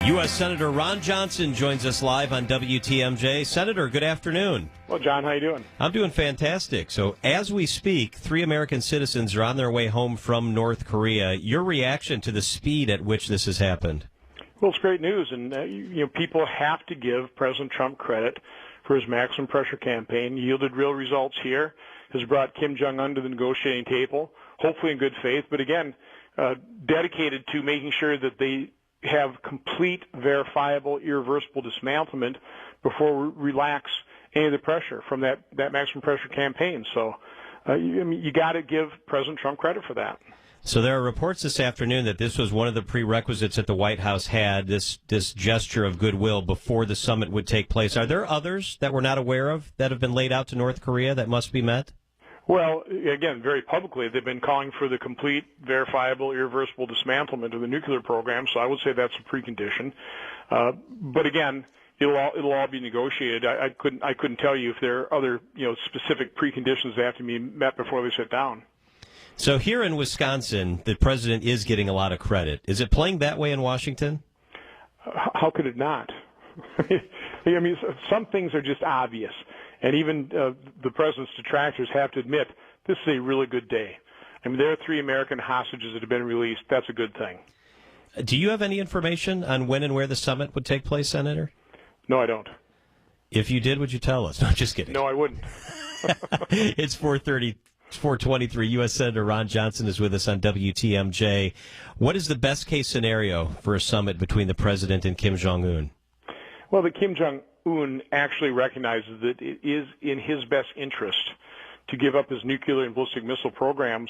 U.S. Senator Ron Johnson joins us live on WTMJ. Senator, good afternoon. Well, John, how you doing? I'm doing fantastic. So as we speak, 3 American citizens are on their way home from North Korea. Your reaction to the speed at which this has happened? Well, it's great news, and people have to give President Trump credit for his maximum pressure campaign. He yielded real results here, has brought Kim Jong-un to the negotiating table, hopefully in good faith, but again, dedicated to making sure that they have complete, verifiable, irreversible dismantlement before we relax any of the pressure from that maximum pressure campaign. So you got to give President Trump credit for that. So there are reports this afternoon that this was one of the prerequisites that the White House had, this gesture of goodwill before the summit would take place. Are there others that we're not aware of that have been laid out to North Korea that must be met? Well, again, very publicly, they've been calling for the complete, verifiable, irreversible dismantlement of the nuclear program. So I would say that's a precondition. But again, it'll all be negotiated. I couldn't tell you if there are other specific preconditions that have to be met before they sit down. So here in Wisconsin, the president is getting a lot of credit. Is it playing that way in Washington? How could it not? I mean, some things are just obvious. And even the president's detractors have to admit this is a really good day. I mean, there are 3 American hostages that have been released. That's a good thing. Do you have any information on when and where the summit would take place, Senator? No, I don't. If you did, would you tell us? No, just kidding. No, I wouldn't. It's 4:23. U.S. Senator Ron Johnson is with us on WTMJ. What is the best case scenario for a summit between the president and Kim Jong-un? Well, the Kim Jong-un actually recognizes that it is in his best interest to give up his nuclear and ballistic missile programs,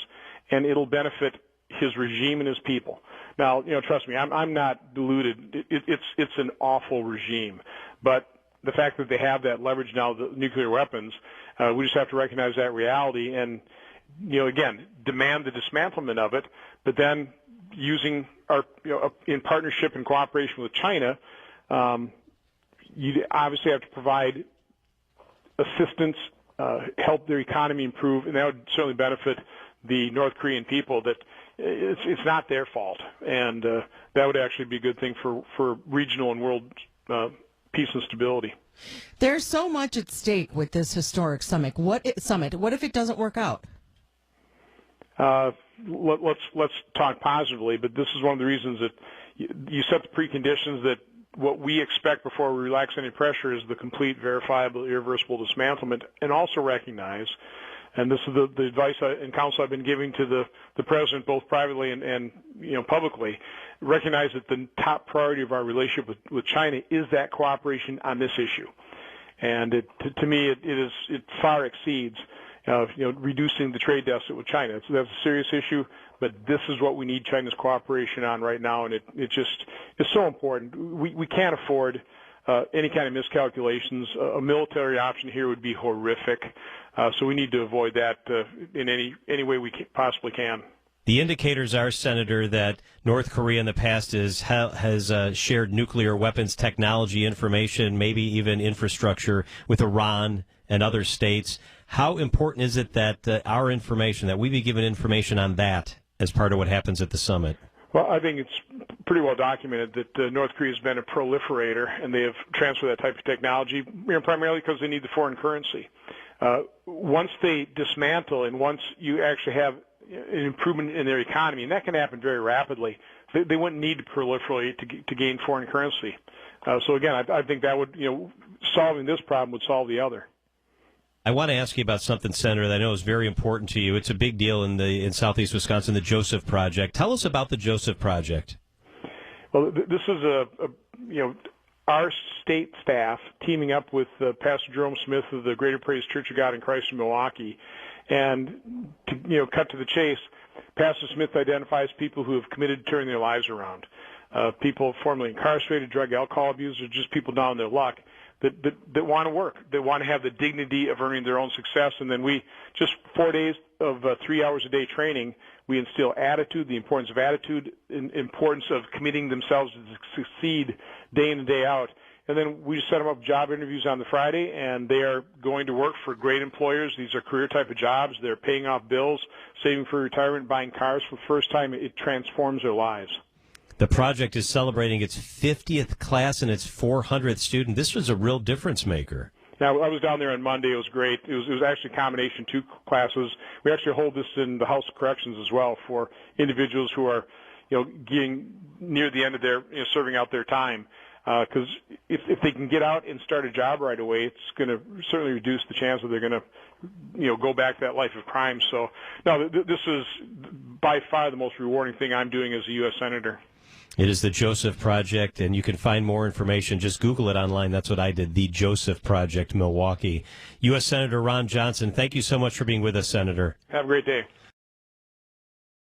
and it'll benefit his regime and his people. Now, trust me, I'm not deluded. It's an awful regime, but the fact that they have that leverage now, the nuclear weapons, we just have to recognize that reality and, again, demand the dismantlement of it, but then using our, in partnership and cooperation with China, you obviously have to provide assistance, help their economy improve, and that would certainly benefit the North Korean people. That it's not their fault, and that would actually be a good thing for regional and world peace and stability. There's so much at stake with this historic summit. What if it doesn't work out? Let's talk positively, but this is one of the reasons that you set the preconditions that what we expect before we relax any pressure is the complete, verifiable, irreversible dismantlement, and also recognize, and this is the advice and counsel I've been giving to the president, both privately and publicly, recognize that the top priority of our relationship with China is that cooperation on this issue, and to me it far exceeds reducing the trade deficit with China. That's a serious issue, but this is what we need China's cooperation on right now, and it just is so important. We can't afford any kind of miscalculations. A military option here would be horrific, so we need to avoid that in any way we possibly can. The indicators are, Senator, that North Korea in the past has shared nuclear weapons technology information, maybe even infrastructure with Iran and other states. How important is it that our information, that we be given information on that as part of what happens at the summit? Well, I think it's pretty well documented that North Korea has been a proliferator, and they have transferred that type of technology primarily because they need the foreign currency. Once they dismantle and once you actually have an improvement in their economy, and that can happen very rapidly, they wouldn't need to proliferate to gain foreign currency. So again, I think that would, solving this problem would solve the other. I want to ask you about something, Senator, that I know is very important to you. It's a big deal in southeast Wisconsin, the Joseph Project. Tell us about the Joseph Project. Well, this is our state staff teaming up with Pastor Jerome Smith of the Greater Praise Church of God in Christ in Milwaukee. And to cut to the chase, Pastor Smith identifies people who have committed to turning their lives around, people formerly incarcerated, drug, alcohol abusers, just people down on their luck that want to work, that want to have the dignity of earning their own success. And then we, just 4 days of 3 hours a day training, we instill attitude, the importance of attitude, importance of committing themselves to succeed day in and day out. And then we set them up job interviews on the Friday, and they are going to work for great employers. These are career type of jobs. They're paying off bills, saving for retirement, buying cars for the first time. It transforms their lives. The project is celebrating its 50th class and its 400th student. This was a real difference maker. Now, I was down there on Monday. It was great. It was actually a combination, 2 classes. We actually hold this in the House of Corrections as well for individuals who are, getting near the end of their, serving out their time. Because if they can get out and start a job right away, it's going to certainly reduce the chance that they're going to, go back to that life of crime. So, no, this is by far the most rewarding thing I'm doing as a U.S. Senator. It is the Joseph Project, and you can find more information. Just Google it online. That's what I did, the Joseph Project, Milwaukee. U.S. Senator Ron Johnson, thank you so much for being with us, Senator. Have a great day.